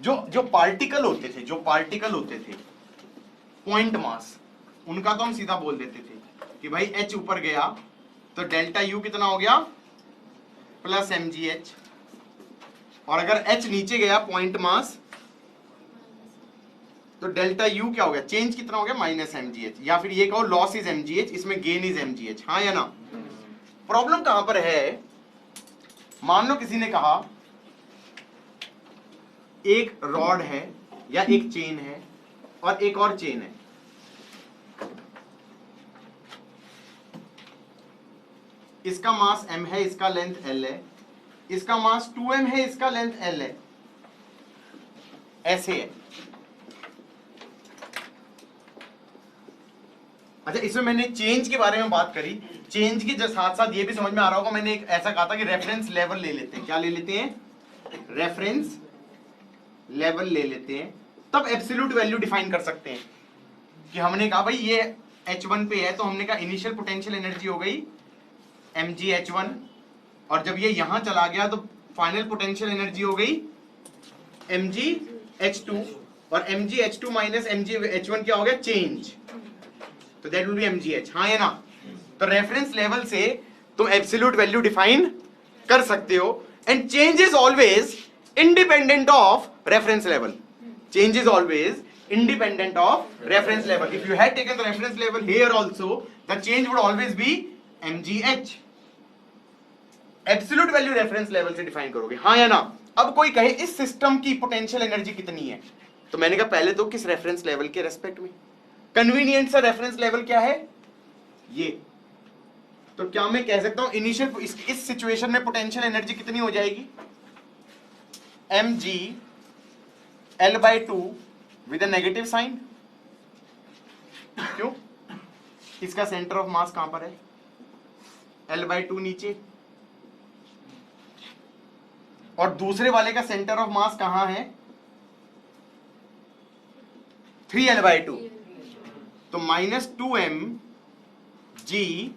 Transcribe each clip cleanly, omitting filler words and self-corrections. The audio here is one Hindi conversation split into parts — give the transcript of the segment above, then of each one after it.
जो जो पार्टिकल होते थे पॉइंट मास, उनका तो हम सीधा बोल देते थे कि भाई H ऊपर गया तो डेल्टा U कितना हो गया प्लस mgh, और अगर H नीचे गया पॉइंट मास तो डेल्टा U क्या हो गया, चेंज कितना हो गया माइनस mgh, या फिर ये कहो लॉस इज mgh, इसमें गेन इज mgh। हाँ या ना? प्रॉब्लम कहां पर है, मान लो किसी ने कहा एक रॉड है या एक चेन है और एक और चेन है, इसका मास m है, इसका लेंथ l है, इसका मास 2m है, इसका लेंथ l है, ऐसे है। अच्छा, इसमें मैंने चेंज के बारे में बात करी, चेंज के साथ साथ ये भी समझ में आ रहा होगा, मैंने एक ऐसा कहा था कि रेफरेंस लेवल ले लेते हैं। क्या ले लेते हैं? रेफरेंस लेवल ले लेते हैं, तब एब्सोल्यूट वैल्यू डिफाइन कर सकते हैं। कि हमने कहा भाई ये H1 पे है, तो हमने कहा इनिशियल पोटेंशियल एनर्जी हो गई mgh1, और जब ये यहां चला गया तो फाइनल पोटेंशियल एनर्जी हो गई mgh2, और mgh2 माइनस mgh1 क्या हो गया, चेंज, तो दैट विल बी mgh। हाँ या ना? तो रेफरेंस लेवल से तुम एब्सोल्यूट वैल्यू डिफाइन कर सकते हो, and change is always independent of reference level. Change is always independent of reference level. If you had taken the reference level here also, the change would always be mgh. Absolute value reference level से define करोगे। हाँ या ना? अब कोई कहे इस सिस्टम की पोटेंशियल एनर्जी कितनी है, तो मैंने कहा पहले तो किस रेफरेंस लेवल के रेस्पेक्ट में। कन्वीनियंट सा रेफरेंस लेवल क्या है, ये। तो क्या मैं कह सकता हूं इनिशियल इस सिचुएशन में पोटेंशियल एनर्जी कितनी हो जाएगी, mg L/2 with a negative sign. क्यों? इसका सेंटर ऑफ मास कहां पर है, L/2 नीचे, और दूसरे वाले का सेंटर ऑफ मास कहां है, 3L/2, तो -2m g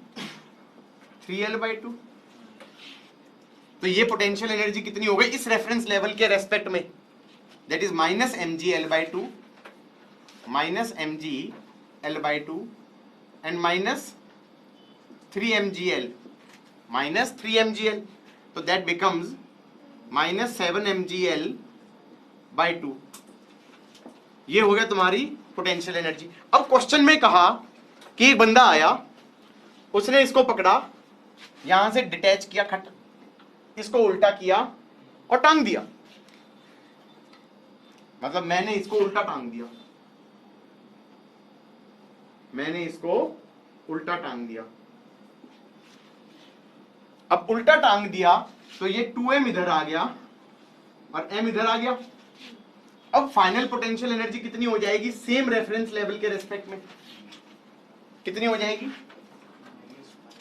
3L/2। तो ये पोटेंशियल एनर्जी कितनी हो गई इस रेफरेंस लेवल के रेस्पेक्ट में, that is minus mgL/2 minus mgL/2 and minus 3mgL minus 3mgL, तो दैट बिकम्स माइनस 7mgL/2। ये हो गया तुम्हारी पोटेंशियल एनर्जी। अब क्वेश्चन में कहा कि एक बंदा आया, उसने इसको पकड़ा, यहां से डिटैच किया, खट, इसको उल्टा किया और टांग दिया, मतलब मैंने इसको उल्टा टांग दिया, मैंने इसको उल्टा टांग दिया। अब उल्टा टांग दिया तो ये 2m इधर आ गया और m इधर आ गया। अब फाइनल पोटेंशियल एनर्जी कितनी हो जाएगी सेम रेफरेंस लेवल के रेस्पेक्ट में, कितनी हो जाएगी,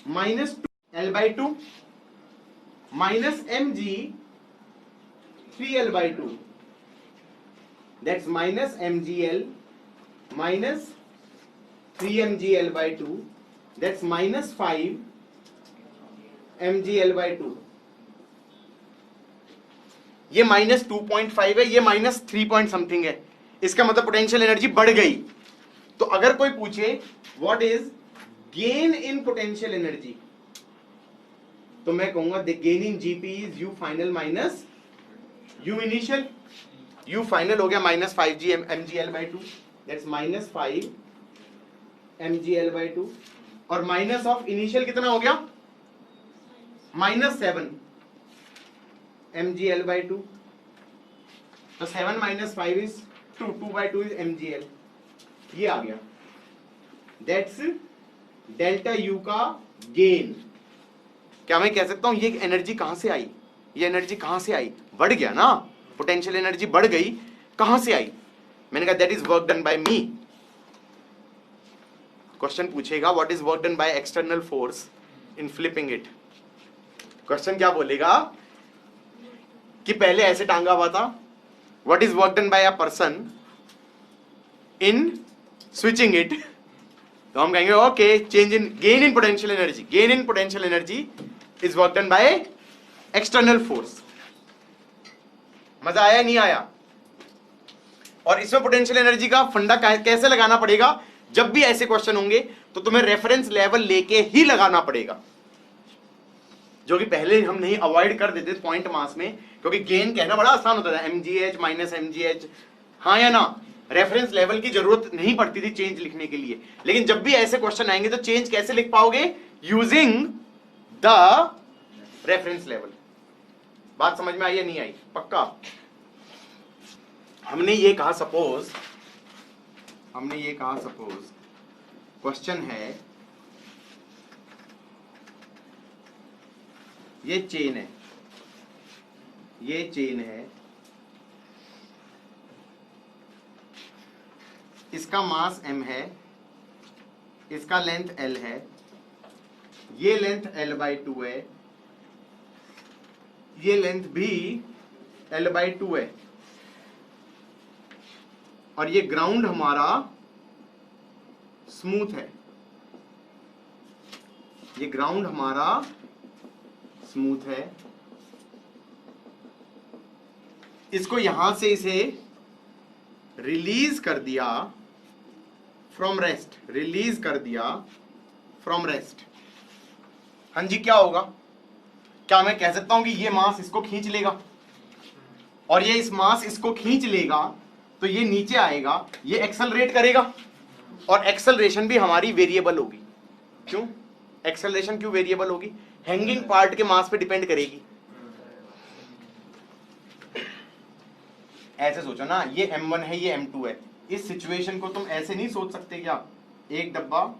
-2L/2 minus mg 3L/2, that's minus mgL minus 3mgL/2, that's minus 5mgL/2। ये -2.5 है, ये -3 पॉइंट समथिंग है, इसका मतलब पोटेंशियल एनर्जी बढ़ गई। तो अगर कोई पूछे what is gain in potential energy, तो मैं कहूंगा the gain in GP is you final minus you initial. You final हो गया -5g mgL/2, दैट्स -5 mgL/2, और माइनस ऑफ इनिशियल कितना हो गया, -7 mgL/2, तो 7 - 5 इज 2, 2/2 इज mgL, ये आ गया, दैट्स डेल्टा यू का गेन। क्या मैं कह सकता हूं ये एनर्जी कहां से आई, ये एनर्जी कहां से आई, बढ़ गया ना, पोटेंशियल एनर्जी बढ़ गई, कहां से आई, मैंने कहा that is work done by me. Question पूछेगा what is work done by external force in flipping it, question क्या बोलेगा कि पहले ऐसे टांगा हुआ था, what is work done by a person in switching it, तो हम कहेंगे okay change in gain in potential energy, gain in potential energy is work done by external force. मजा आया नहीं आया? और इसमें पोटेंशियल एनर्जी का फंडा कैसे लगाना पड़ेगा, जब भी ऐसे क्वेश्चन होंगे तो तुम्हें रेफरेंस लेवल लेके ही लगाना पड़ेगा, जो कि पहले हम नहीं अवॉइड कर देते पॉइंट मास में, क्योंकि गेन कहना बड़ा आसान होता था, mgh माइनस mgh, हाँ या ना, रेफरेंस लेवल की जरूरत नहीं पड़ती थी चेंज लिखने के लिए। लेकिन जब भी ऐसे क्वेश्चन आएंगे तो चेंज कैसे लिख पाओगे, यूजिंग द रेफरेंस लेवल। बात समझ में आई या नहीं आई? पक्का? हमने ये कहा सपोज क्वेश्चन है, ये चेन है, इसका मास m है, इसका लेंथ l है, ये लेंथ l/2 है, ये लेंथ भी l/2 है, और ये ग्राउंड हमारा स्मूथ है, ये ग्राउंड हमारा स्मूथ है। इसको यहां से इसे रिलीज कर दिया फ्रॉम रेस्ट, हाँ जी, क्या होगा? क्या मैं कह सकता हूं कि ये मास इसको खींच लेगा, और ये इस मास इसको खींच लेगा, तो ये नीचे आएगा, ये एक्सेलरेट करेगा, और एक्सेलरेशन भी हमारी वेरिएबल होगी। क्यों एक्सेलरेशन क्यों वेरिएबल होगी? हैंगिंग पार्ट के मास पे डिपेंड करेगी। ऐसे सोचो ना, ये m1 है, ये m2 है, इस सिचुएशन को तुम ऐसे नहीं सोच सकते क्या, एक डब्बा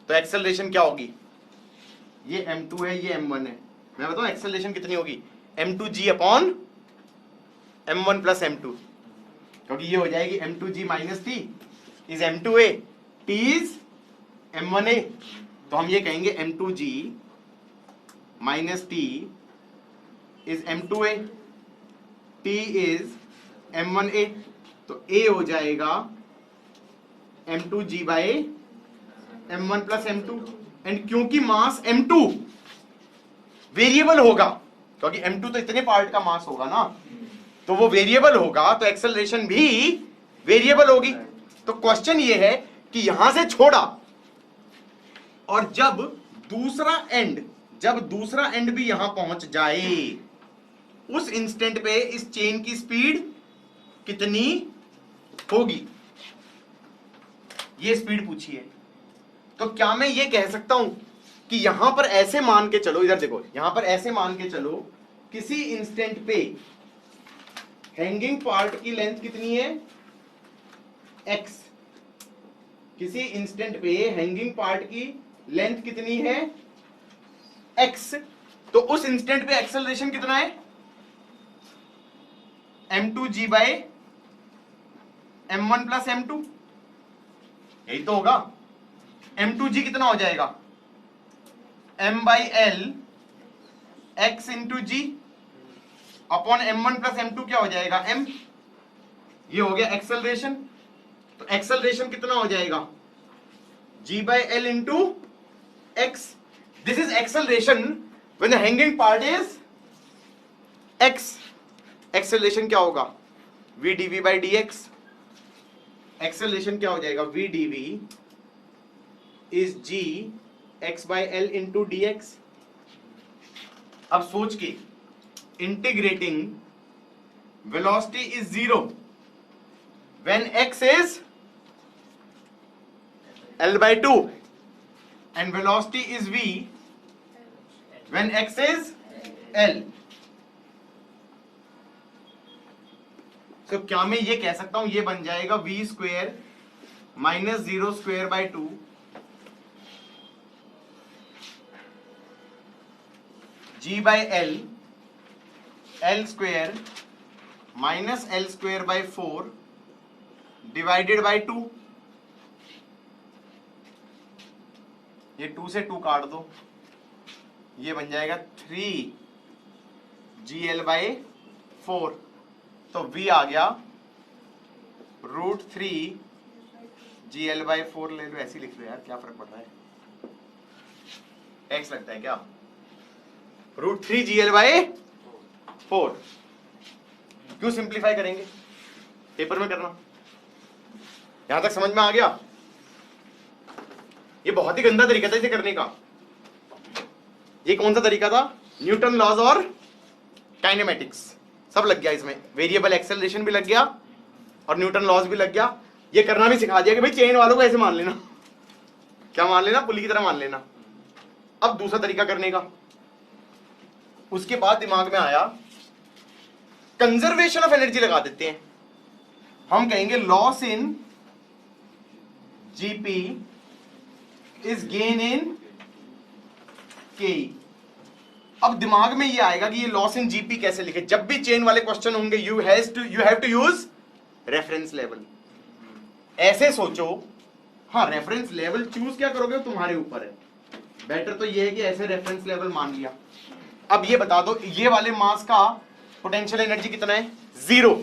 तो एक्सेलरेशन क्या होगी, ये m2 है, ये m1 है, मैं बताऊं एक्सेलरेशन कितनी होगी, m2g upon m1 plus m2, क्योंकि ये हो जाएगी m2g minus t is m2a, t is m1a, तो हम ये कहेंगे m2g minus t is m2a, t is m1a, तो a हो जाएगा m2g bye m1 plus m2, and क्योंकि मास m2 वेरिएबल होगा, क्योंकि m2 तो इतने पार्ट का मास होगा ना, तो वो वेरिएबल होगा, तो एक्सेलरेशन भी वेरिएबल होगी। तो क्वेश्चन ये है कि यहां से छोड़ा, और जब दूसरा एंड भी यहां पहुंच जाए, उस इंस्टेंट पे इस चेन की स्पीड कितनी होगी, ये स्पीड पूछी है। तो क्या मैं ये कह सकता हूं कि यहां पर ऐसे मान के चलो, इधर देखो, यहां पर ऐसे मान के चलो, किसी इंस्टेंट पे हैंगिंग पार्ट की लेंथ कितनी है, x, किसी इंस्टेंट पे हैंगिंग पार्ट की लेंथ कितनी है, x, तो उस इंस्टेंट पे एक्सेलरेशन कितना है, m2g bye m1 plus m2, यही तो होगा। m2g कितना हो जाएगा, m by l x into g upon m1 plus m2 क्या हो जाएगा, m, ये हो गया एक्सेलरेशन। तो एक्सेलरेशन कितना हो जाएगा, g by l into x, this is acceleration when the hanging part is x। Acceleration क्या होगा, v dv by dx, acceleration क्या हो जाएगा, v dv is g x by l into dx। अब सोच के, integrating velocity is 0 when x is l by 2 and velocity is v when x is l। तो क्या मैं ये कह सकता हूं, ये बन जाएगा v square minus 0 square by 2 g by l square minus l square by 4 divided by 2, ये 2 से 2 काट दो, ये बन जाएगा 3gl बाय 4, तो v आ गया √3gl बाय 4, ले लो ऐसे लिख लो यार, क्या फर्क पड़ रहा है, x लगता है क्या, √3gl बाय 4। क्यों सिंप्लीफाई करेंगे, पेपर में करना। यहां तक समझ में आ गया? ये बहुत ही गंदा तरीका था इसे करने का। ये कौन सा तरीका था? न्यूटन लॉज और काइनेमेटिक्स सब लग गया इसमें, वेरिएबल एक्सेलरेशन भी लग गया और न्यूटन लॉज भी लग गया। ये करना भी सिखा दिया कि भाई चेन वालों को ऐसे मान लेना, क्या मान लेना, पुली की तरह मान लेना। अब दूसरा तरीका करने का, उसके बाद दिमाग में आया कंजर्वेशन ऑफ एनर्जी लगा देते हैं। हम कहेंगे loss in GP is gain in के। अब दिमाग में ये आएगा कि ये लॉस इन जीपी कैसे लिखे। जब भी चेन वाले क्वेश्चन होंगे you have to use reference level. ऐसे सोचो, हाँ रेफरेंस लेवल चूज क्या करोगे वो तुम्हारे ऊपर है। बेटर तो ये है कि ऐसे रेफरेंस लेवल मान लिया। अब ये बता दो ये वाले मास का पोटेंशियल एनर्जी कितना है? 0,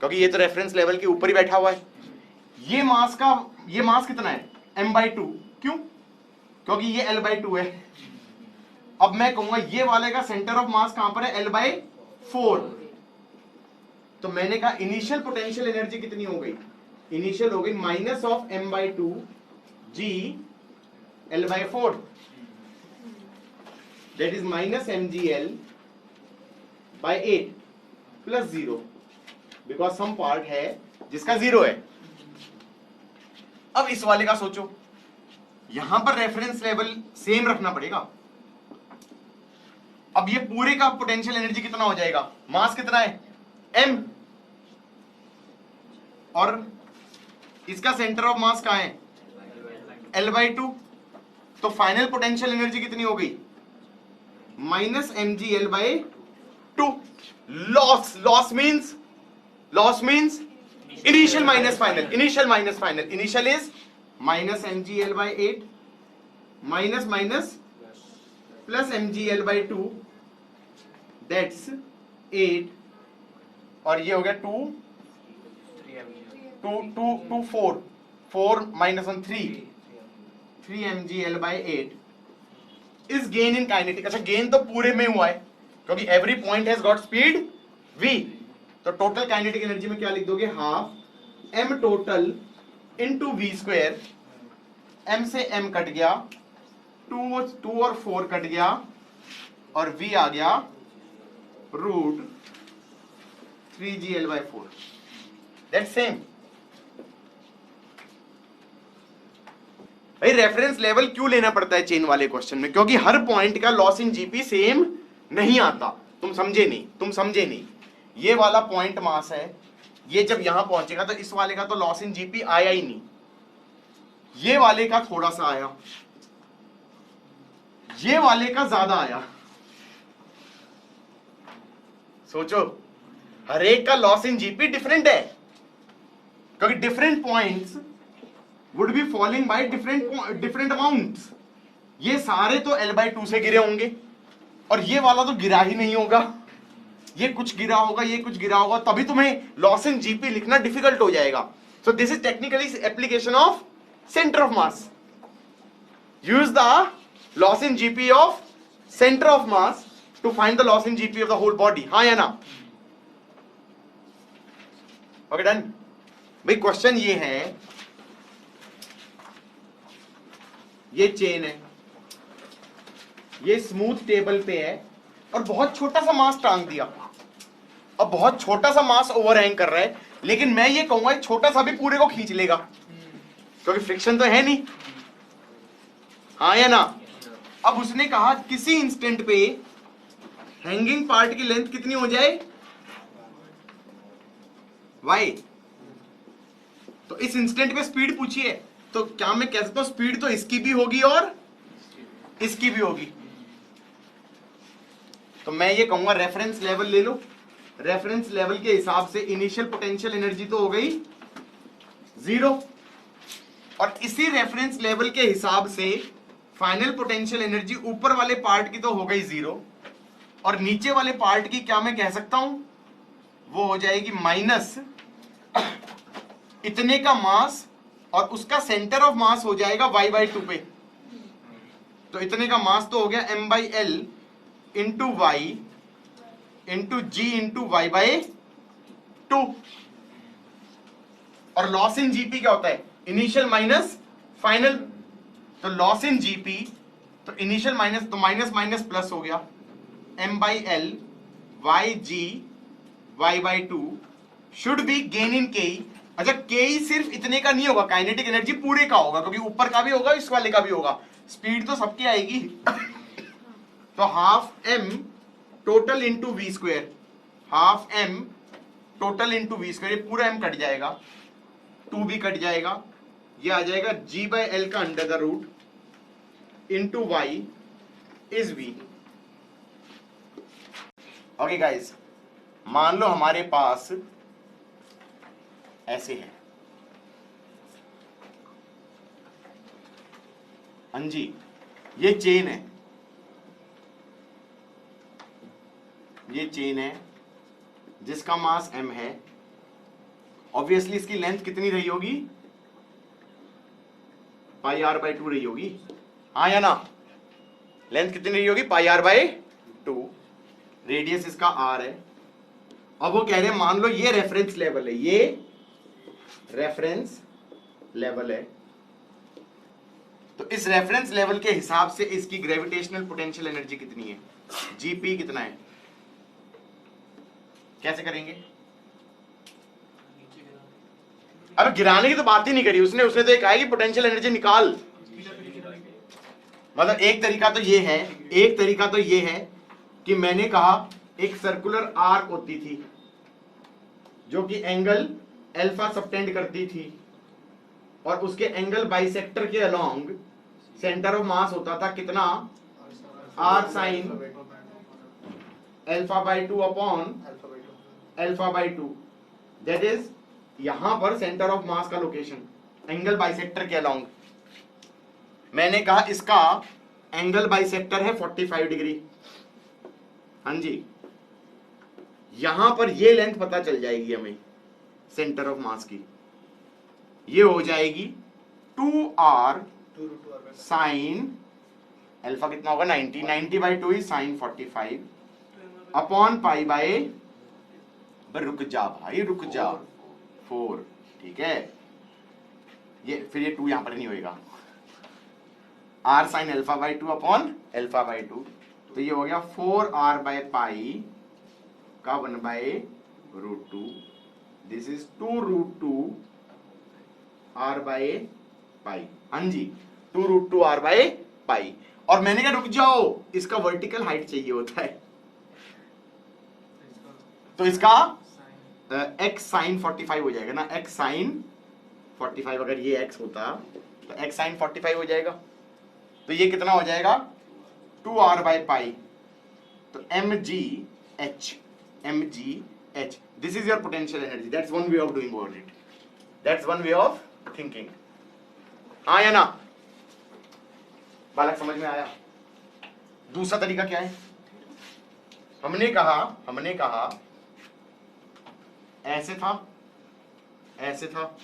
क्योंकि ये तो रेफरेंस लेवल के ऊपर ही बैठा हुआ है। ये मास कितना है? m/2। क्यों? क्योंकि ये l/2 है। अब मैं कहूंगा ये वाले का सेंटर ऑफ मास कहां पर है? l/4। तो मैंने कहा इनिशियल पोटेंशियल एनर्जी कितनी हो गई? इनिशियल हो गई minus of m/2 g l/4, that is minus mgl/8 plus 0, because some part है जिसका 0 है। अब इस वाले का सोचो, यहां पर रेफरेंस लेवल सेम रखना पड़ेगा। अब ये पूरे का पोटेंशियल एनर्जी कितना हो जाएगा? मास कितना है? m, और इसका सेंटर ऑफ मास कहां है? l/2। तो फाइनल पोटेंशियल एनर्जी कितनी हो गई? Minus mgl/2। Loss means initial minus final. Initial is minus mgl/8 minus plus mgl/2, that's 8, और ये हो गया 2 4 minus 1 3 mgl/8 is gain in kinetic. अच्छा गेन तो पूरे में हुआ है क्योंकि every point has got speed v। तो टोटल काइनेटिक एनर्जी में क्या लिख दोगे? Half m total into v square. m से m कट गया, 2 और 4 कट गया, और v आ गया √3gl/4। That's same. भाई रेफरेंस लेवल क्यों लेना पड़ता है चेन वाले क्वेश्चन में? क्योंकि हर पॉइंट का लॉस इन जीपी सेम नहीं आता। तुम समझे नहीं। ये वाला पॉइंट मास है, ये जब यहां पहुंचेगा तो इस वाले का तो लॉस इन जीपी आया ही नहीं, ये वाले का थोड़ा सा आया, ये वाले का ज्यादा आया। सोचो हर एक का लॉस इन जीपी डिफरेंट है, क्योंकि different points would be falling by different amounts. ये सारे तो l/2 से गिरे होंगे और ये वाला तो गिरा ही नहीं होगा। ये कुछ गिरा होगा, ये कुछ गिरा होगा, तभी तुम्हें लॉस इन जीपी लिखना डिफिकल्ट हो जाएगा। So this is technically application of centre of mass. Use the loss in GP of centre of mass to find the loss in GP of the whole body. हाँ या ना? Okay done. भाई क्वेश्चन ये है, ये चेन है, ये स्मूथ टेबल पे है और बहुत छोटा सा मास टांग दिया। अब बहुत छोटा सा मास ओवरहैंग कर रहा है, लेकिन मैं ये कहूंगा छोटा सा भी पूरे को खींच लेगा क्योंकि फ्रिक्शन तो है नहीं। हाँ या ना? अब उसने कहा किसी इंस्टेंट पे हैंगिंग पार्ट की लेंथ कितनी हो जाए? y। तो इस इंस्टेंट पे स्पीड पूछी है, तो क्या मैं कह सकता हूं स्पीड तो इसकी भी होगी और इसकी भी होगी। तो मैं ये कहूंगा रेफरेंस लेवल ले लो। रेफरेंस लेवल के हिसाब से इनिशियल पोटेंशियल एनर्जी तो हो गई 0, और इसी रेफरेंस लेवल के हिसाब से फाइनल पोटेंशियल एनर्जी ऊपर वाले पार्ट की तो हो गई 0, और नीचे वाले पार्ट की क्या मैं कह सकता हूं? वो हो जाएगी माइनस इतने का मास, और उसका सेंटर ऑफ मास हो जाएगा y/2 पे। तो इतने का मास तो हो गया m/l into y into g into y by 2। और लॉस इन जीपी क्या होता है? Initial minus final. तो लॉस इन जीपी, तो इनिशियल माइनस, तो माइनस माइनस प्लस हो गया, m by l y g y by 2 should be gain in K. अच्छा, के सिर्फ इतने का नहीं होगा, काइनेटिक एनर्जी पूरे का होगा, क्योंकि ऊपर का भी होगा, इस वाले का भी होगा, स्पीड तो सबकी आएगी। तो half m total into v square, half m total into v square, ये पूरा एम कट जाएगा, 2 भी कट जाएगा, ये आ जाएगा जी बाई एल का under the root into y is v. Okay guys, मान लो हमारे पास ऐसे है, हाँ जी, ये चेन है, ये चेन है जिसका मास m है। ऑब्वियसली इसकी लेंथ कितनी रही होगी? पाई आर बाई 2 रही होगी, हाँ या ना? लेंथ कितनी रही होगी? पाई आर बाई 2। रेडियस इसका r है। अब वो कह रहे हैं मान लो ये रेफरेंस लेवल है, ये रेफरेंस लेवल है, तो इस रेफरेंस लेवल के हिसाब से इसकी ग्रेविटेशनल पोटेंशियल एनर्जी कितनी है? जीपी कितना है? कैसे करेंगे? अब गिराने की तो बात ही नहीं करी उसने तो एक कहा कि पोटेंशियल एनर्जी निकाल। मतलब एक तरीका तो ये है, एक तरीका तो ये है कि मैंने कहा एक सर्कुलर आर्क होती थी जो कि एंगल अल्फा सबटेंड करती थी, और उसके एंगल बाइसेक्टर के अलोंग सेंटर ऑफ मास होता था कितना? R sine alpha by 2 upon alpha by 2, that is यहां पर सेंटर ऑफ मास का लोकेशन एंगल बाइसेक्टर के अलोंग। मैंने कहा इसका एंगल बाइसेक्टर है 45 डिग्री, हाँ जी, यहां पर ये लेंथ पता चल जाएगी हमें सेंटर ऑफ मास की, ये हो जाएगी 2r साइन अल्फा कितना होगा? 90, 90 by 2 is sine 45 upon pi by, रुक जा भाई रुक जा, 4, ठीक है, ये फिर ये 2 यहां पर नहीं होएगा, r sign alpha by 2 upon alpha by 2, तो ये हो गया 4r बाई पाई का 1 by root 2, this is 2 root 2 r by pi, हाँ जी, 2 रूट 2 r बाई पाई। और मैंने कहा रुक जाओ, इसका वर्टिकल हाइट चाहिए होता है, तो इसका x साइन 45 हो जाएगा ना, x साइन 45, अगर ये x होता तो x साइन 45 हो जाएगा, तो ये कितना हो जाएगा? 2r बाई पाई, तो mgh, this is your potential energy, that's one way of doing about it, that's one way of thinking, हाँ या ना? बालक समझ में आया? दूसरा तरीका क्या है? हमने कहा ऐसे था, ऐसे था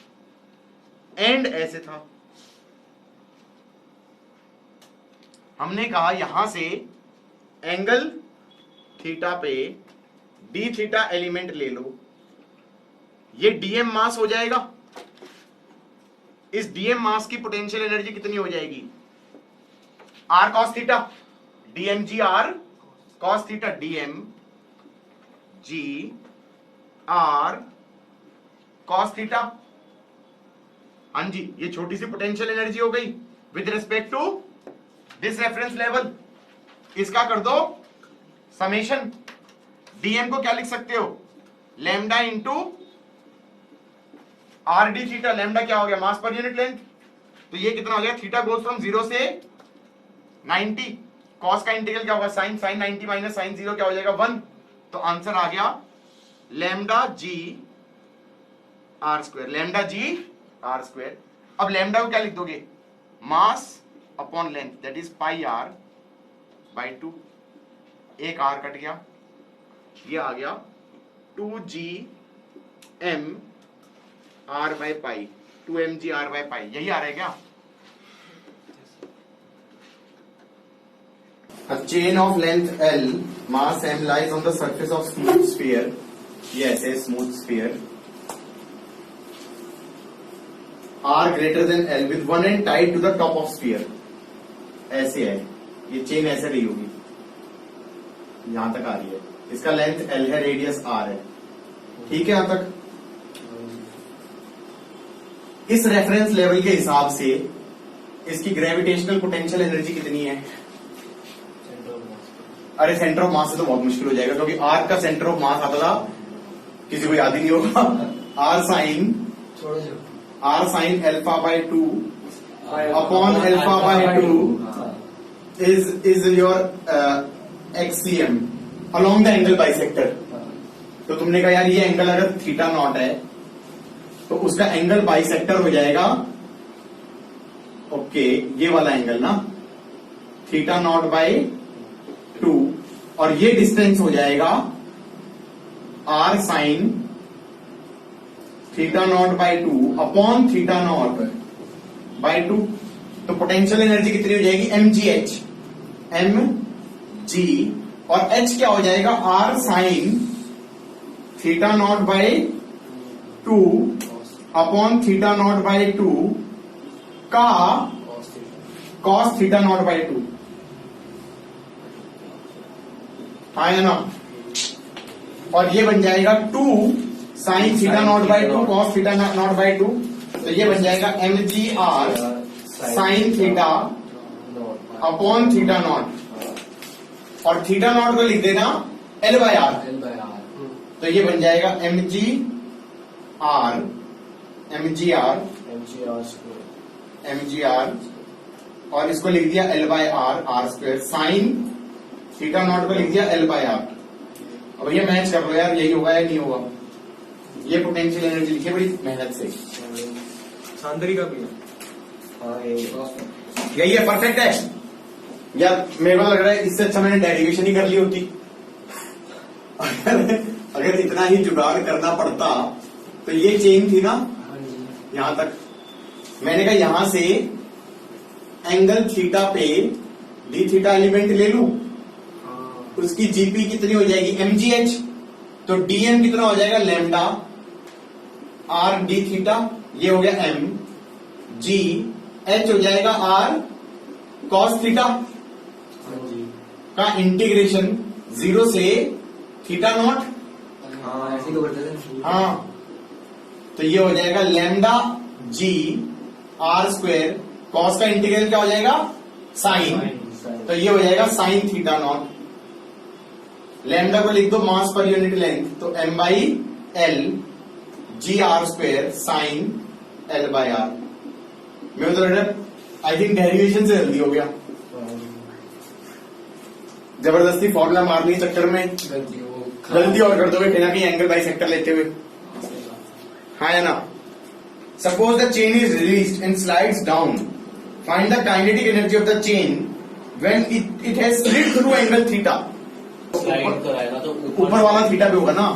एंड ऐसे था। हमने कहा यहां से एंगल थीटा पे डी थीटा एलिमेंट ले लो, ये डीएम मास हो जाएगा, इस डीएम मास की पोटेंशियल एनर्जी कितनी हो जाएगी? R cos theta, dm g r cos theta, dm g r cos theta, हाँ जी, ये छोटी सी पोटेंशियल एनर्जी हो गई with respect to this reference level. इसका कर दो समेशन, डीएम को क्या लिख सकते हो? Lambda into R D theta, lambda क्या हो गया? मास पर यूनिट लेंथ, तो ये कितना हो गया? थीटा गोज फ्रॉम 0 से 90, कॉस का इंटीग्रल क्या होगा? साइन 90 माइनस साइन 0 क्या हो जाएगा? 1, तो आंसर आ गया lambda g r square, lambda g r square. अब लैम्डा को क्या लिख दोगे? Mass upon length, that is pi r by 2, एक आर कट गया, ये आ गया 2g m r by pi, 2mg r by पाई, यही आ रहा है क्या? A chain of length L, mass m lies on the surface of smooth sphere. ये ऐसे smooth sphere. R greater than L with one end tied to the top of sphere. ऐसे है, ये चेन ऐसे रही होगी, यहां तक आ रही है. इसका लेंथ L है, रेडियस R है. ठीक है यहां तक. इस रेफरेंस लेवल के हिसाब से इसकी ग्रेविटेशनल पोटेंशियल एनर्जी कितनी है? अरे सेंटर ऑफ मास से तो बहुत मुश्किल हो जाएगा, क्योंकि आर का सेंटर ऑफ मास आता था, किसी को याद ही नहीं होगा. R sine alpha by 2 upon alpha by 2 is your x cm along the angle bisector. तो तुमने कहा यार ये एंगल अगर थीटा नॉट है तो उसका एंगल बाइसेक्टर हो जाएगा. ओके, ये वाला एंगल ना, थीटा नॉट बाय 2, और ये डिस्टेंस हो जाएगा r sine theta naught by 2 upon theta naught by 2. तो पोटेंशियल एनर्जी कितनी हो जाएगी? mgh, mg, और h क्या हो जाएगा? R sine theta naught by 2 upon theta naught by 2 का कॉस थीटा नॉट बाय 2. है ना? और ये बन जाएगा 2 sine theta naught by 2 cos theta naught by 2. तो ये बन जाएगा mgr sine theta upon theta naught, और थीटा नॉट को लिख देना L बाय आर. तो ये बन जाएगा mgr, और इसको लिख दिया L by r square, sine theta naught को लिख दिया L बाय आर. अब ये मैच कर लो यार, यही होगा या नहीं होगा? ये पोटेंशियल एनर्जी लिखी बड़ी मेहनत से. सांदरी का भी यही है, परफेक्ट है यार. मेरे को लग रहा है इससे अच्छा मैंने डेरिवेशन ही कर ली होती. अगर इतना ही जुगाड़ करना पड़ता तो ये चेन थी ना यहां तक. मैंने कहा यहां से एंगल थीटा पे डी थीटा एलिमेंट ले लूं, उसकी जीपी कितनी हो जाएगी? mgh. तो dm कितना हो जाएगा? लैम्डा आर डी थीटा, ये हो गया m. g h हो जाएगा आर कॉस थीटा का इंटीग्रेशन 0 से थीटा नॉट. ऐसे ही करते थे. हाँ, तो ये हो जाएगा lambda g r square, cos का इंटीग्रल क्या हो जाएगा? साइन. तो ये हो जाएगा साइन थीटा नॉट. लैम्डा को लिख दो मास पर यूनिट लेंथ, तो m by l g r square sine l by r. मैं तो आई थिंक डेरिवेशन से जल्दी हो गया. जबरदस्ती फॉर्मूला मारने के चक्कर में गलती और कर दोगे, कहीं ना कहीं एंगल बाइसेक्टर लेते हुए. हाँ या ना? Suppose the chain is released and slides down. Find the kinetic energy of the chain when it has slid through angle theta. ऊपर वाला थीटा पे होगा ना,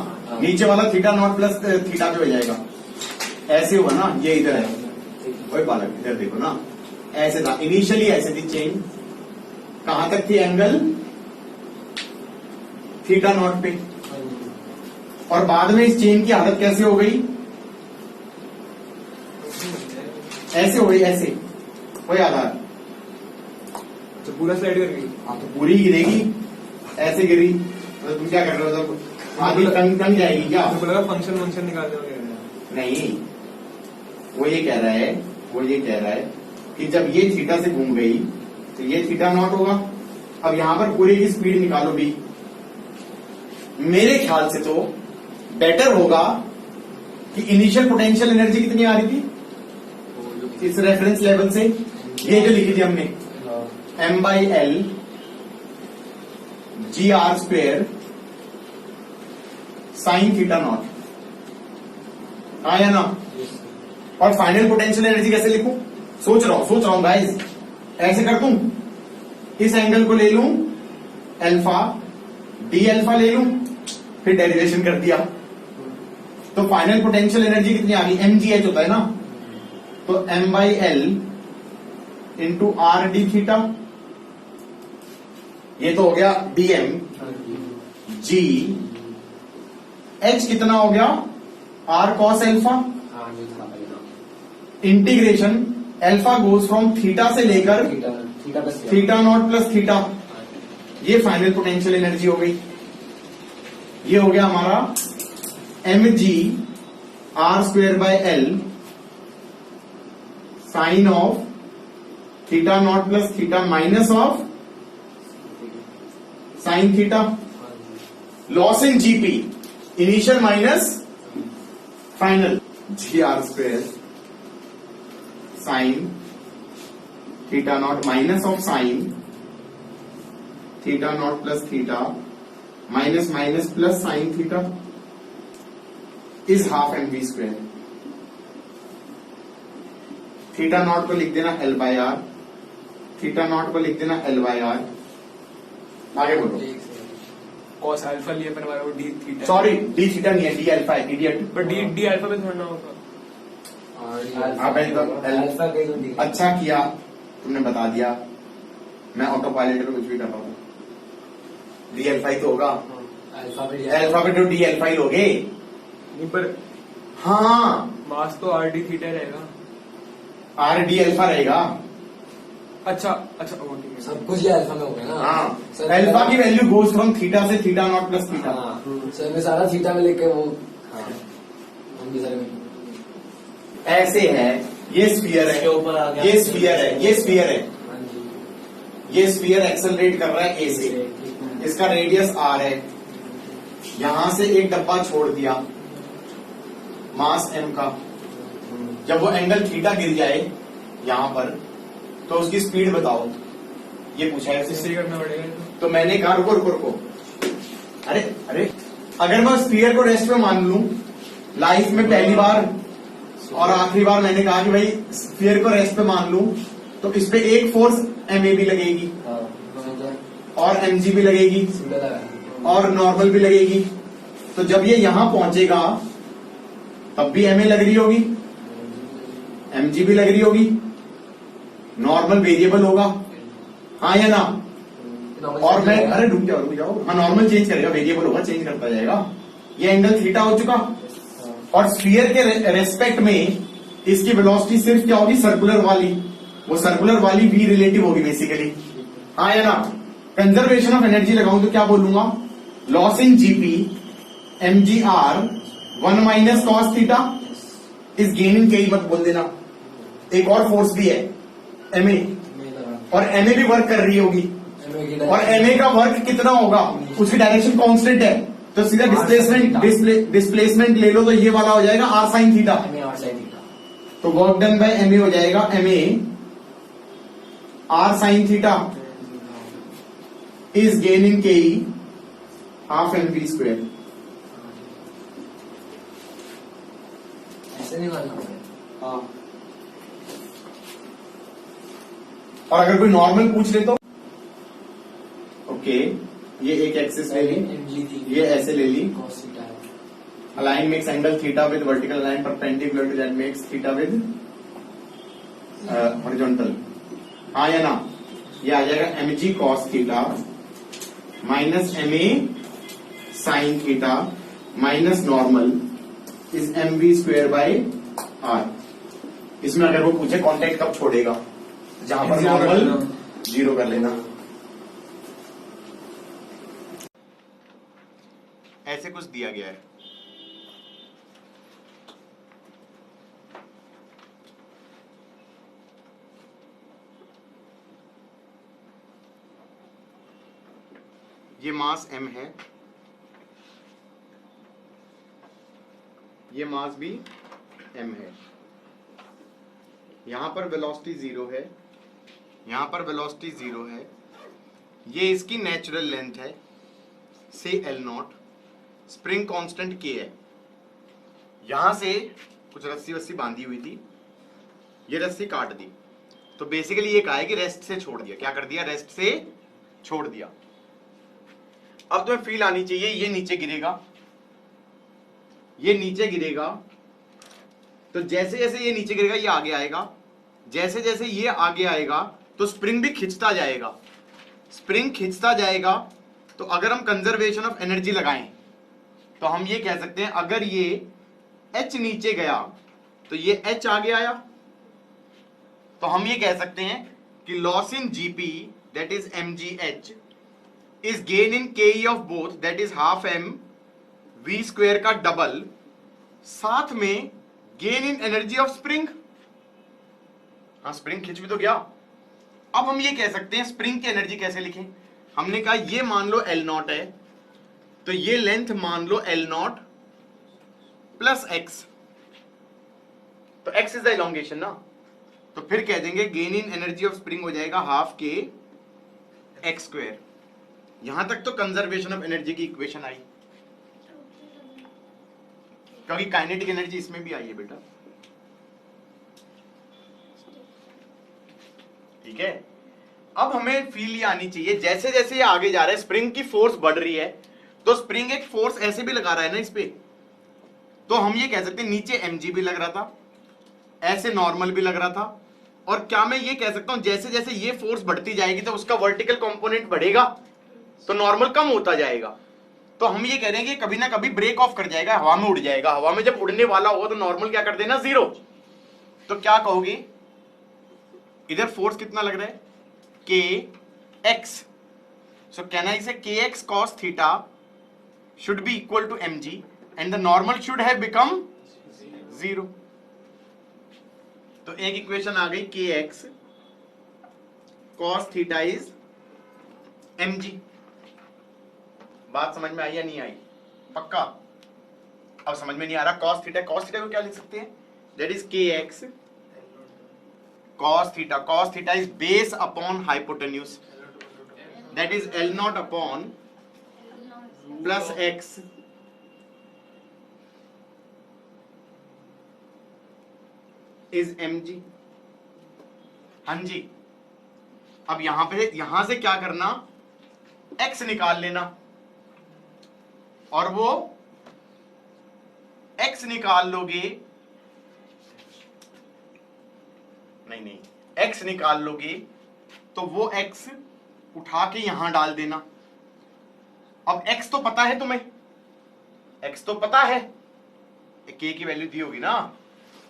नीचे वाला थीटा नॉट प्लस थीटा पे हो जाएगा. ऐसे होगा ना, ये इधर है. वही बालक इधर देखो ना, ऐसे था इनिशियली, ऐसे थी चेन. कहां तक थी एंगल? थीटा नॉट पे. और बाद में इस चेन की हालत कैसे हो गई? ऐसे हो गई, ऐसे. कोई आधार तो पूरा स्लाइड कर गई. हाँ, तो पूरी गिरेगी. ऐसे गिरी तो तुम क्या कर रहे हो? तो आधी तंग जाएगी क्या? मुझे लगा फंक्शन निकालने वगैरह. नहीं, वो ये कह रहा है कि जब ये थीटा से घूम गई तो ये थीटा नॉट होगा. अब यहां पर पूरी की स्पीड निकालो भी. मेरे ख्याल से तो बेटर होगा कि इनिशियल पोटेंशियल एनर्जी कितनी आ रही थी इस रेफरेंस लेवल से, ये जो लिखी थी हमने, m by l g r square sine theta naught. हाँ या ना? और फाइनल पोटेंशियल एनर्जी कैसे लिखूं? सोच रहा हूं गाइस. ऐसे कर दूं, इस एंगल को ले लूं अल्फा, डी अल्फा ले लूं, फिर डेरिवेशन कर दिया. तो फाइनल पोटेंशियल एनर्जी कितनी आ गई? mgh होता है ना, तो m by L into R D theta ये तो हो गया dm g h कितना हो गया r cos alpha integration alpha goes from theta से लेकर थीटा नॉट प्लस थीटा, ये फाइनल पोटेंशियल एनर्जी हो गई। ये हो गया हमारा mg r square by l sine of theta naught plus theta minus of sine theta, loss in GP initial minus final, g r square sine theta naught minus of sine theta naught plus theta minus minus plus sine theta is half m we square. Theta naught को लिख देना l by r, theta naught को लिख देना एल बाय आर। आगे बोलो। cos अल्फा लिए पर हमारा वो d theta, sorry D theta नहीं है, डी अल्फा है, इडियट। पर d अल्फा पे थोड़ा ना होगा। आप अल्फा का ही डी। अच्छा किया तुमने बता दिया, मैं ऑटो पायलट पे कुछ भी कर रहा हूँ। डी अल्फा ही तो होगा, अल्फा पे तो डी अल्फा ही लोगे। नहीं पर हाँ मास तो r d थीटा रहेगा। आर डी अल्फा रहेगा। अच्छा अच्छा वो ठीक है। सब कुछ ये अल्फा में हो गया ना। हाँ सर, अल्फा की वैल्यू गोज फ्रॉम थीटा से थीटा नॉट प्लस थीटा। हाँ, सर मैं सारा थीटा में लेके वो हम भी सारे ऐसे है, ये स्फीयर है, ऊपर आ गया। ये स्फीयर है, ये स्फीयर है, हाँ जी। ये स्फीयर एक्सेलरेट कर रहा है ए से, इसका रेडियस आर है, यहां से एक डब्बा छोड़ दिया मास एम का, जब वो एंगल थीटा गिर जाए यहां पर तो उसकी स्पीड बताओ, ये पूछा है इससे उससे। करना पड़ेगा तो मैंने कहा रुको रुको रुको, अरे अरे अगर मैं स्फीयर को रेस्ट पे मान लूं, लाइफ में पहली बार और आखिरी बार मैंने कहा कि भाई स्फीयर को रेस्ट पे मान लूं, तो इस पे एक फोर्स एम ए भी लगेगी और एम जी भी लगेगी और नॉर्मल भी लगेगी। तो जब ये यहां पहुंचेगा तब भी एम ए लग रही होगी, एम जी भी लग रही होगी, नॉर्मल वेरिएबल होगा, हाँ या ना। और मैं अरे रुक जाओ, हाँ नॉर्मल चेंज करेगा, वेरिएबल होगा, चेंज करता जाएगा। ये एंगल थीटा हो चुका, और स्फीयर के रेस्पेक्ट में इसकी वेलोसिटी सिर्फ क्या होगी, सर्कुलर वाली, वो सर्कुलर वाली वी रिलेटिव होगी बेसिकली, हाँ या ना। कंजर्वेशन ऑफ एनर्जी लगाऊं तो क्या बोलूंगा, loss in GP m g r 1 minus cos theta is gain in K, मत बोल देना। एक और फोर्स भी है एमए, और एमए भी वर्क कर रही होगी, और एमए का वर्क कितना होगा, उसकी डायरेक्शन कांस्टेंट है, तो सीधा डिस्प्लेसमेंट ले लो, तो ये वाला हो जाएगा आर साइन थीटा। तो वर्क डन बाय एमए हो जाएगा MA r sine theta is gain in K half m we square. ऐसे नहीं मानना पड़ेगा। हाँ, और अगर कोई नॉर्मल पूछ ले तो ओके, ये एक एक्सिस ले ली, ये ऐसे ले ली, a line makes angle theta with vertical line perpendicular to that makes theta with horizontal, हाँ या ना। ये आ जाएगा M G cos theta minus M A sine theta minus normal is M we square by R. इसमें अगर वो पूछे कांटेक्ट कब छोड़ेगा, जहां पर नॉर्मल जीरो कर लेना। ऐसे कुछ दिया गया है, ये मास m है, ये मास भी m है, यहां पर वेलोसिटी 0 है, यहां पर वेलोसिटी 0 है, ये इसकी नेचुरल लेंथ है से L not, spring constant K है, यहां से कुछ रस्सी वस्सी बांधी हुई थी, ये रस्सी काट दी, तो बेसिकली ये कहा है कि रेस्ट से छोड़ दिया, क्या कर दिया, रेस्ट से छोड़ दिया। अब तुम्हें फील आनी चाहिए, ये नीचे गिरेगा, ये नीचे गिरेगा, तो जैसे जैसे ये नीचे गिरेगा ये आगे आएगा, जैसे जैसे ये आगे आएगा तो स्प्रिंग भी खिंचता जाएगा, स्प्रिंग खिंचता जाएगा, तो अगर हम कंजर्वेशन ऑफ एनर्जी लगाएं तो हम ये कह सकते हैं अगर ये H नीचे गया तो ये H आगे आया, तो हम ये कह सकते हैं कि loss in GP that is mgh is gain in K of both that is half m v square का डबल, साथ में gain in energy of spring. हाँ, स्प्रिंग खिंच भी तो गया। अब हम ये कह सकते हैं स्प्रिंग की एनर्जी कैसे लिखें। हमने कहा ये मान लो L नॉट है, तो ये लेंथ मान लो L नॉट प्लस x, तो x इज द इलोंगेशन ना, तो फिर कह देंगे gain in energy of spring हो जाएगा हाफ के एक्स स्क्वायर। यहां तक तो कंजर्वेशन ऑफ एनर्जी की इक्वेशन आई, क्योंकि काइनेटिक एनर्जी इसमें भी आई है बेटा। ठीक है, अब हमें फील ये आनी चाहिए जैसे जैसे ये आगे जा रहा है स्प्रिंग की फोर्स बढ़ रही है, तो स्प्रिंग एक फोर्स ऐसे भी लगा रहा है ना इस पे, तो हम ये कह सकते हैं नीचे mg भी लग रहा था, ऐसे नॉर्मल भी लग रहा था, और क्या मैं ये कह सकता हूं जैसे जैसे ये फोर्स बढ़ती जाएगी तो उसका वर्टिकल कंपोनेंट बढ़ेगा, तो नॉर्मल कम होता जाएगा। तो हम ये कह रहे हैं कि कभी ना कभी ब्रेक ऑफ कर जाएगा, हवा में उड़ जाएगा। हवा में जब उड़ने वाला होगा तो नॉर्मल क्या कर देना, 0। तो क्या कहोगे, इधर फोर्स कितना लग रहा है, kx, सो कैन आई से kx cos theta should be equal to mg and the normal should have become 0। तो एक इक्वेशन आ गई kx cos theta is mg। बात समझ में आई या नहीं आई, पक्का? अब समझ में नहीं आ रहा cos थीटा को क्या लिख सकते हैं, that is kx cos theta is base upon hypotenuse, that is L not upon plus x is mg। हाँ जी, अब यहां से क्या करना, x निकाल लेना, और वो x निकाल लोगे, नहीं x निकाल लोगे तो वो x उठा के यहां डाल देना। अब x तो पता है तुम्हें, x तो पता है, k की वैल्यू दी होगी ना,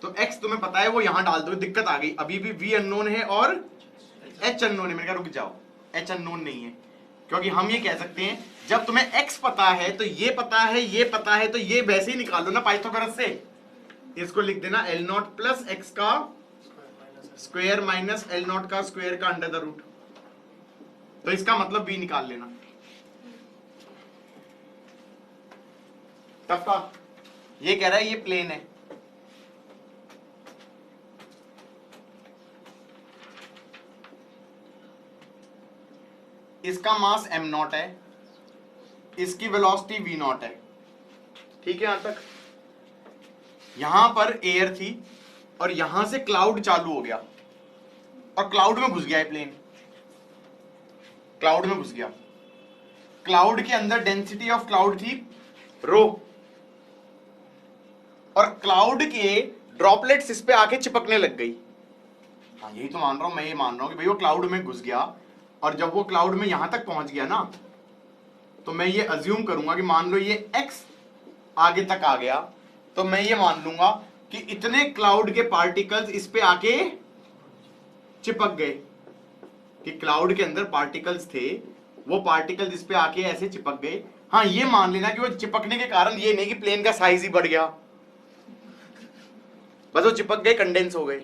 तो x तुम्हें पता है, वो यहां डाल दो। दिक्कत आ गई, अभी भी v अननोन है और h अननोन है। मैंने कहा रुक जाओ, h अननोन नहीं है, क्योंकि हम ये कह सकते हैं जब तुम्हें x पता है तो ये पता है, ये पता है, तो ये वैसे ही निकाल लो ना पाइथागोरस से। इसको लिख देना L नॉट प्लस x का स्क्वायर माइनस L नॉट का स्क्वायर का अंडर द रूट, तो इसका मतलब v निकाल लेना। तब का ये कह रहा है ये प्लेन है, इसका मास m नॉट है, इसकी वेलोसिटी v नॉट है। ठीक है, यहां तक। यहां पर एयर थी और यहां से क्लाउड चालू हो गया और क्लाउड में घुस गया है प्लेन, क्लाउड में घुस गया। क्लाउड के अंदर डेंसिटी ऑफ क्लाउड थी रो, और क्लाउड के ड्रॉपलेट्स इस पे आके चिपकने लग गई। हाँ, यही तो मान रहा हूं मैं, ये मान रहा हूं कि भाई वो क्लाउड में घुस गया, और जब वो क्लाउड में यहां तक पहुंच गया ना, तो मैं ये अज्यूम करूंगा कि मान लो ये x आगे तक आ गया, तो मैं ये मान लूंगा कि इतने क्लाउड के पार्टिकल्स इस पे आके चिपक गए, कि क्लाउड के अंदर पार्टिकल्स थे, वो पार्टिकल्स इस पे आके ऐसे चिपक गए। हाँ, ये मान लेना कि वो चिपकने के कारण ये नहीं कि प्लेन का साइज ही बढ़ गया, बस वो चिपक गए, कंडेंस हो गए।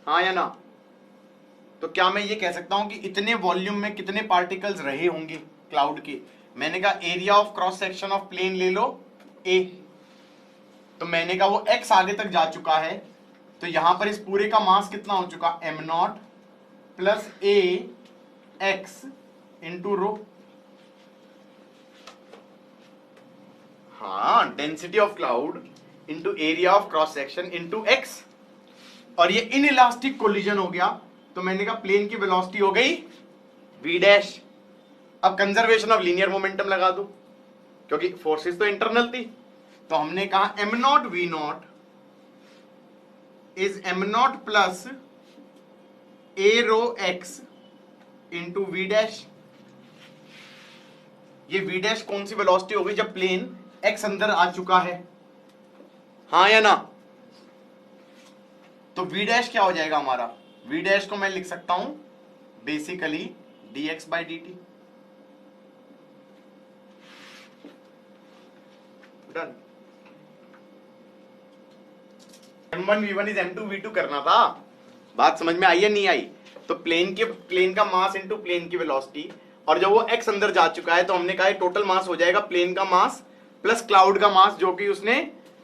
हाँ या ना? तो क्या मैं ये कह सकता हूं कि इतने वॉल्यूम में कितने पार्टिकल्स रहे होंगे क्लाउड के? मैंने कहा area of cross section of plane ले लो a, तो मैंने कहा वो x आगे तक जा चुका है, तो यहां पर इस पूरे का मास कितना हो चुका, m not plus a x into rho. हाँ, density of cloud into area of cross section into x, और ये इनइलास्टिक कोलिजन हो गया, तो मैंने कहा प्लेन की वेलोसिटी हो गई v डैश। अब कंजर्वेशन ऑफ लीनियर मोमेंटम लगा दो, क्योंकि फोर्सेस तो इंटरनल थी, तो हमने कहा m naught v naught is m not plus a rho x into v dash. ये वी डैश कौन सी वेलोसिटी होगी जब प्लेन एक्स अंदर आ चुका है, हाँ या ना? तो वी डैश क्या हो जाएगा हमारा? वी डैश को मैं लिख सकता हूं basically dx by dt। Done. m1 v1 is m2 v2 करना था। बात समझ में आई या नहीं आई? तो प्लेन का मास इनटू प्लेन की वेलोसिटी, और जब वो x अंदर जा चुका है तो हमने कहा टोटल मास हो जाएगा प्लेन का मास प्लस क्लाउड का मास जो कि उसने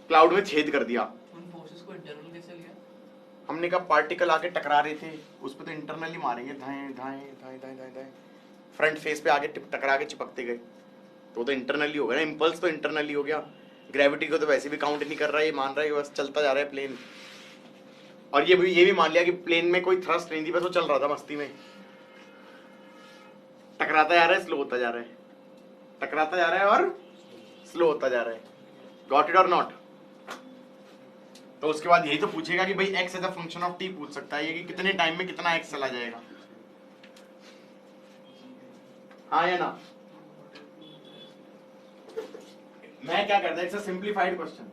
क्लाउड में छेद कर दिया। उन फोर्सेस को इंटरनल कैसे लिया? हमने कहा पार्टिकल आके टकरा रहे थे, उस पर तो इंटरनली मारेंगे, धाएं धाएं धाएं धाएं धाएं धाएं, फ्रंट फेस पे आगे टकरा के चिपकते गए, तो इंटरनली हो गया ना, इम्पल्स तो इंटरनली हो गया। ग्रेविटी को तो वैसे भी काउंट नहीं कर रहा है, ये मान रहा है बस चलता जा रहा है प्लेन। और ये भी मान लिया कि प्लेन में कोई थ्रस्ट नहीं थी, बस वो चल रहा था मस्ती में, टकराता जा रहा है, स्लो होता जा रहा है, टकराता जा रहा है और स्लो होता जा रहा है। गॉट इट और नॉट? तो उसके बाद यही तो पूछेगा कि भाई x as a function of t पूछ सकता है ये कि कितने टाइम में कितना x चला जाएगा, हाँ या ना? मैं क्या करता है, इट्स अ सिंप्लीफाइड क्वेश्चन।